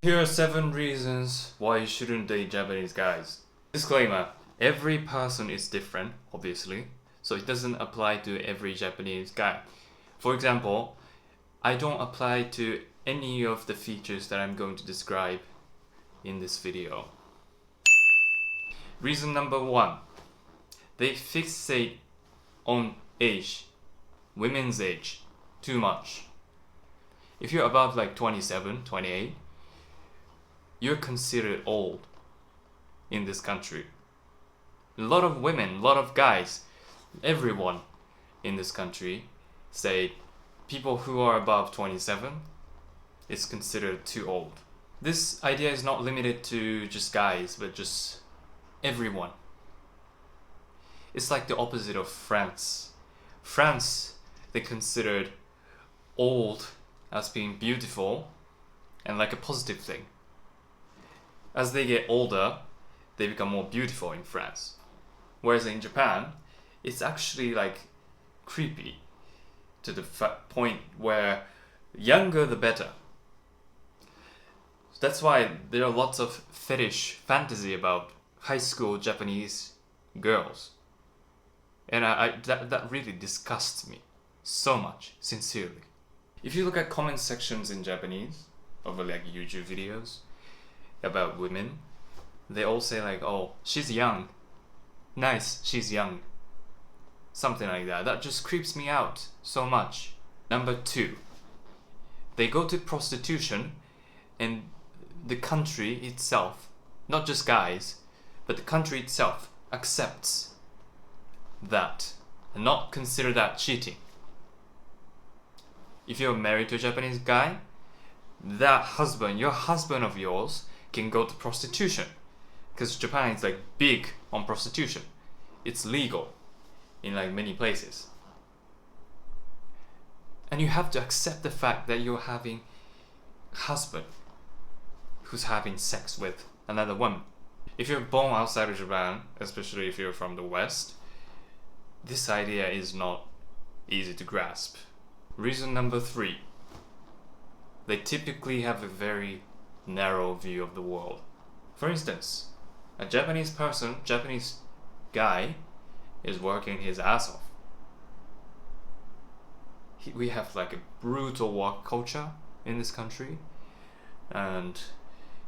Here are 7 reasons why you shouldn't date Japanese guys. Disclaimer, every person is different, obviously, so it doesn't apply to every Japanese guy. For example, I don't apply to any of the features that I'm going to describe in this video. Reason number 1, they fixate on age, women's age, too much. If you're above like 27, 28, you're considered old in this country. A lot of women, a lot of guys, everyone in this country say people who are above 27 is considered too old. This idea is not limited to just guys, but just everyone. It's like the opposite of France. France, they considered old as being beautiful and like a positive thing. As they get older, they become more beautiful in France. Whereas in Japan, it's actually like creepy to the point where younger the better. That's why there are lots of fetish fantasy about high school Japanese girls. And that really disgusts me so much, sincerely. If you look at comment sections in Japanese over like YouTube videos about women, they all say like, oh, she's young. Nice, she's young. Something like that. That just creeps me out so much. Number 2, they go to prostitution and the country itself, not just guys, but the country itself accepts that and not consider that cheating. If you're married to a Japanese guy, that husband, your husband of yours, can go to prostitution. Because Japan is like big on prostitution. It's legal in like many places. And you have to accept the fact that you're having a husband who's having sex with another woman. If you're born outside of Japan, especially if you're from the West, this idea is not easy to grasp. Reason number 3, they typically have a very narrow view of the world. For instance, a Japanese guy is working his ass off. We have like a brutal work culture in this country, and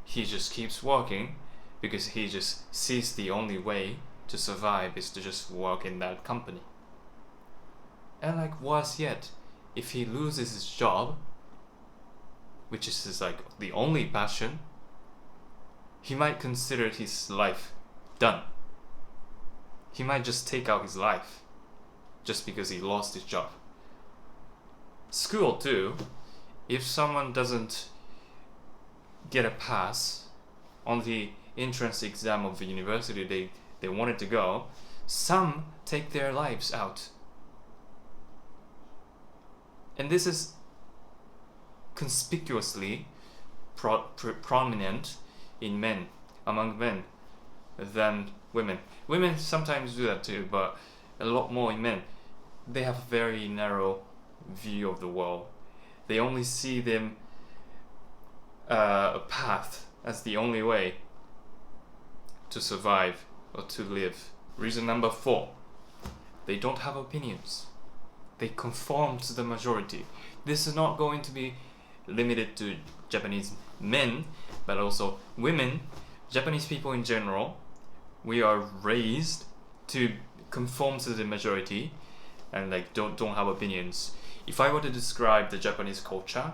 he just keeps working because he just sees the only way to survive is to just work in that company. And like worse yet, if he loses his job, which is his like the only passion, he might consider his life done. He might just take out his life just because he lost his job. School too, if someone doesn't get a pass on the entrance exam of the university they wanted to go, some take their lives out. And this is conspicuously prominent in men, among men, than women. Women sometimes do that too, but a lot more in men. They have a very narrow view of the world. They only see them a path as the only way to survive or to live. Reason number 4, they don't have opinions. They conform to the majority. This is not going to be limited to Japanese men, but also women, Japanese people in general. We are raised to conform to the majority and like don't have opinions. If I were to describe the Japanese culture,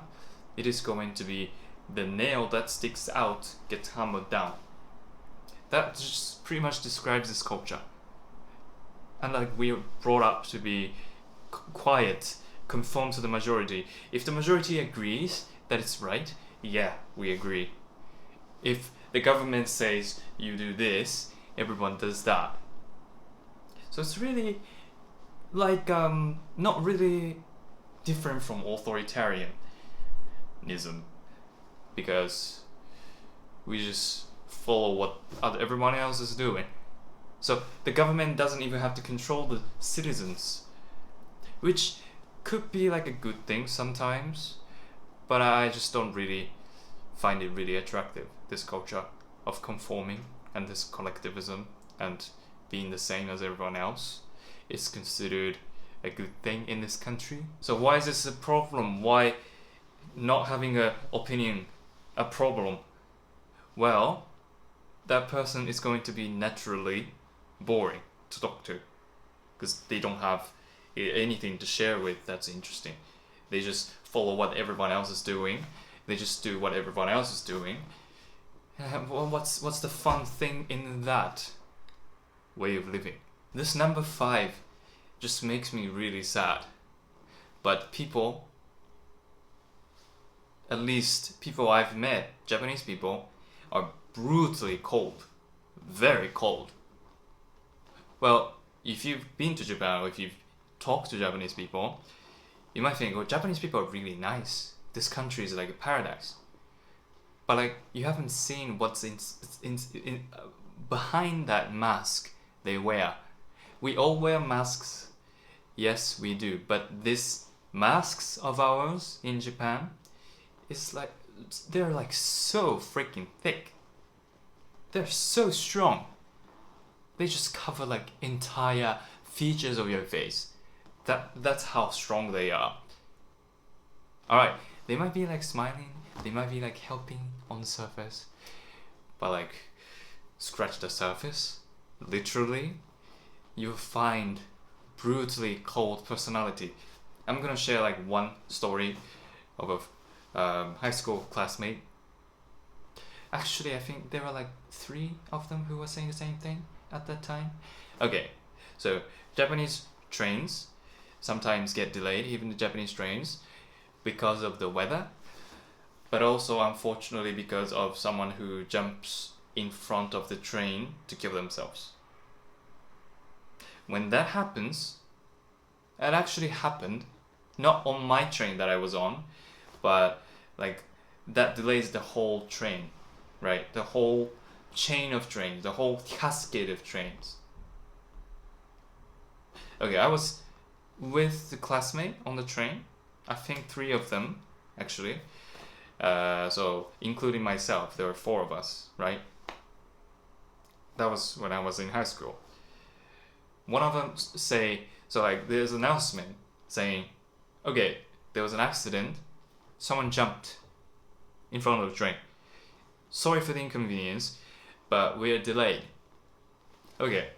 it is going to be the nail that sticks out gets hammered down. That just pretty much describes this culture. And like we are brought up to be quiet, conform to the majority. If the majority agrees that it's right, yeah, we agree. If the government says you do this, everyone does that. So it's really like not really different from authoritarianism, because we just follow what everyone else is doing. So the government doesn't even have to control the citizens, which could be like a good thing sometimes, but I just don't really find it really attractive, this culture of conforming and this collectivism and being the same as everyone else is considered a good thing in this country. So why is this a problem? Why not having an opinion a problem? Well, that person is going to be naturally boring to talk to because they don't have anything to share with that's interesting. They just follow what everyone else is doing. They just do what everyone else is doing. Well, what's the fun thing in that way of living? This number 5 just makes me really sad. But people, at least people I've met, Japanese people, are brutally cold. Very cold. Well, if you've been to Japan or if you've talked to Japanese people, you might think, oh, Japanese people are really nice. This country is like a paradise. But like, you haven't seen what's in behind that mask they wear. We all wear masks. Yes, we do. But these masks of ours in Japan, it's like, they're like so freaking thick. They're so strong. They just cover like entire features of your face. That's how strong they are. Alright, they might be like smiling, they might be like helping on the surface, but like scratch the surface, literally, you'll find brutally cold personality. I'm gonna share like one story of a high school classmate. Actually, I think there were like 3 of them who were saying the same thing at that time. Okay, so Japanese trains sometimes get delayed, even the Japanese trains, because of the weather, but also unfortunately because of someone who jumps in front of the train to kill themselves. When that happens, it actually happened, not on my train that I was on, but like that delays the whole train, right? The whole chain of trains, the whole cascade of trains. Okay, I was with the classmate on the train. I think 3 of them, actually. So, including myself, there were 4 of us, right? That was when I was in high school. One of them so like there's an announcement saying, okay, there was an accident, someone jumped in front of the train. Sorry for the inconvenience, but we are delayed. Okay.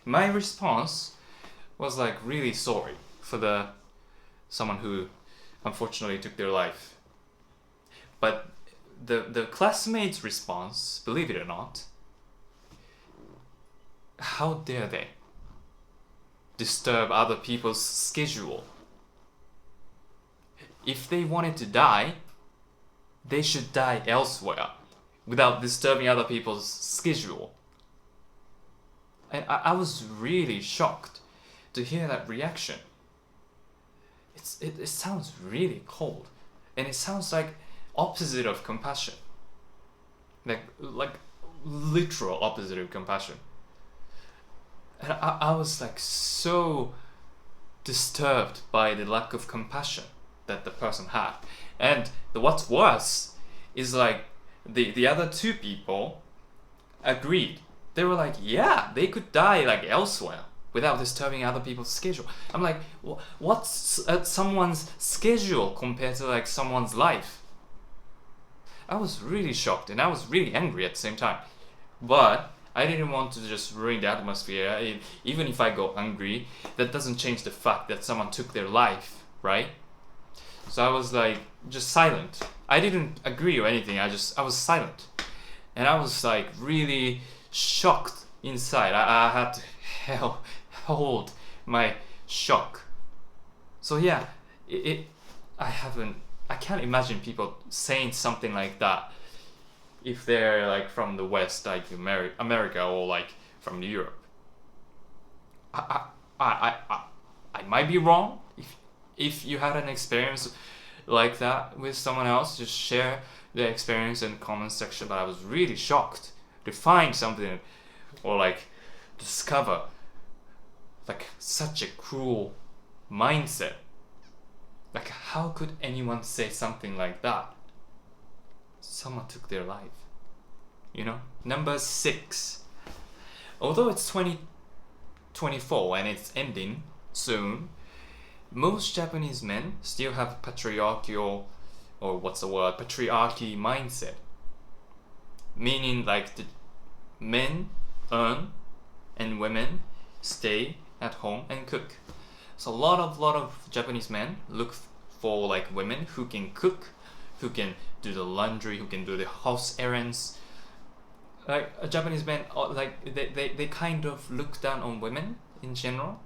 My response was like really sorry for someone who unfortunately took their life. But the classmates' response, believe it or not, how dare they disturb other people's schedule? If they wanted to die, they should die elsewhere without disturbing other people's schedule. And I was really shocked to hear that reaction. It sounds really cold, and it sounds like opposite of compassion, like literal opposite of compassion. And I was like so disturbed by the lack of compassion that the person had. And what's worse is like the other 2 people agreed. They were like, yeah, they could die like elsewhere without disturbing other people's schedule. I'm like, what's someone's schedule compared to like someone's life? I was really shocked and I was really angry at the same time. But I didn't want to just ruin the atmosphere. Even if I go angry, that doesn't change the fact that someone took their life, right? So I was like, just silent. I didn't agree or anything, I was silent. And I was like really shocked inside. I had to hold my shock. So yeah, I can't imagine people saying something like that if they're like from the West, like America, or like from Europe. I might be wrong. If you had an experience like that with someone else, just share the experience in the comment section. But I was really shocked to find something or like discover like such a cruel mindset. Like, how could anyone say something like that? someone took their life. You know? Number 6. Although it's 2024 and it's ending soon, most Japanese men still have patriarchal, or what's the word, patriarchy mindset. Meaning like the men earn and women stay at home and cook. So a lot of Japanese men look for like women who can cook, who can do the laundry, who can do the house errands. Like a Japanese men, like they kind of look down on women in general.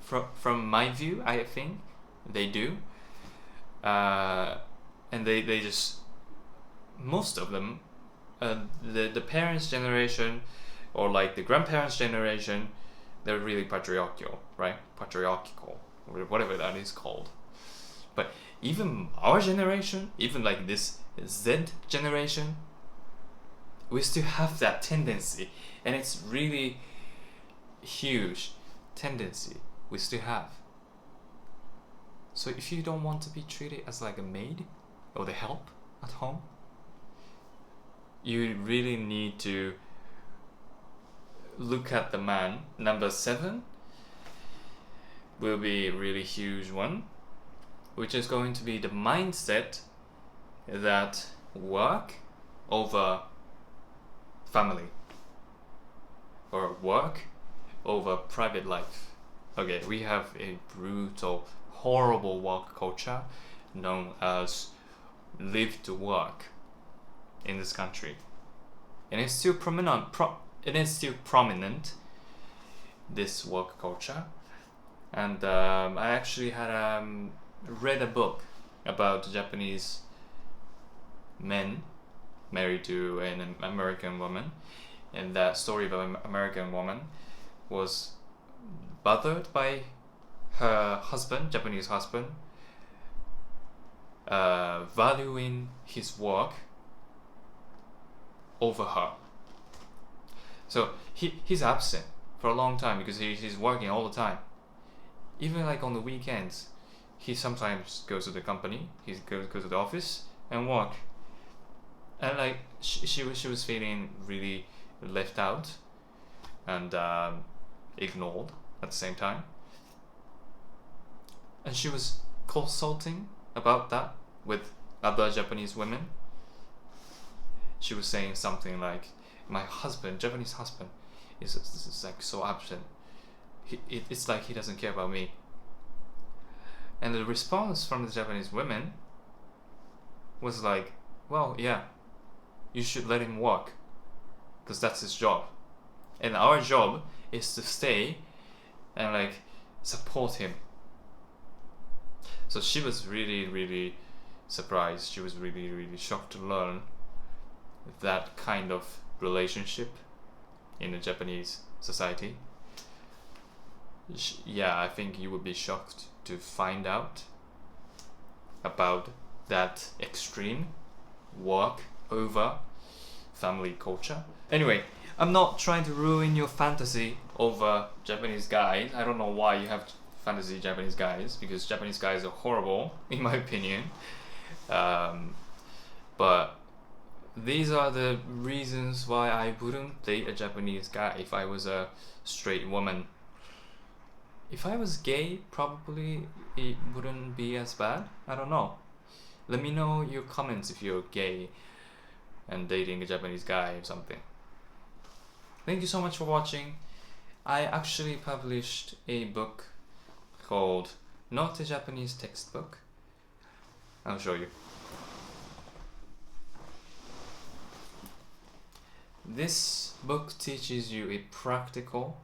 From my view, I think they do. And they just, most of them, the parents' generation or like the grandparents' generation, they're really patriarchal, right? Patriarchal, or whatever that is called. But even our generation, even like this Z generation, we still have that tendency, and it's really huge tendency we still have. So if you don't want to be treated as like a maid or the help at home, you really need to look at the man. Number 7 will be a really huge one, which is going to be the mindset that work over family or work over private life. Okay, we have a brutal, horrible work culture known as live to work in this country, and it's still prominent. This work culture, and I actually had read a book about Japanese men married to an American woman, and that story of an American woman was bothered by her husband, Japanese husband, valuing his work over her. So he's absent for a long time because he's working all the time. Even like on the weekends, he sometimes goes to the company, he goes to the office and work. And like she was feeling really left out and ignored at the same time. And she was consulting about that with other Japanese women. She was saying something like, my husband, Japanese husband, is like so absent. It's like he doesn't care about me. And the response from the Japanese women was like, well, yeah, you should let him work, because that's his job. And our job is to stay and like support him. So she was really, really surprised. She was really, really shocked to learn that kind of relationship in the Japanese society. Yeah, I think you would be shocked to find out about that extreme work over family culture. Anyway, I'm not trying to ruin your fantasy over Japanese guys. I don't know why you have fantasy Japanese guys, because Japanese guys are horrible in my opinion. But these are the reasons why I wouldn't date a Japanese guy if I was a straight woman. If I was gay, probably it wouldn't be as bad. I don't know. Let me know your comments if you're gay and dating a Japanese guy or something. Thank you so much for watching. I actually published a book called Not a Japanese Textbook. I'll show you. This book teaches you a practical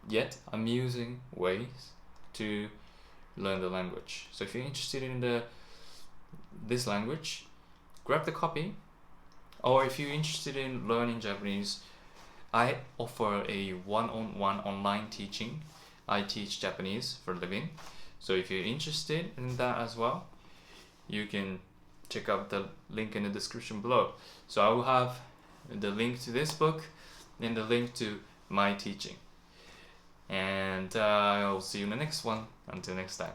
yet amusing ways to learn the language. So if you're interested in this language, grab the copy. Or if you're interested in learning Japanese, I offer a one-on-one online teaching. I teach Japanese for a living. So if you're interested in that as well, you can check out the link in the description below. So I will have the link to this book and the link to my teaching. And I'll see you in the next one. Until next time.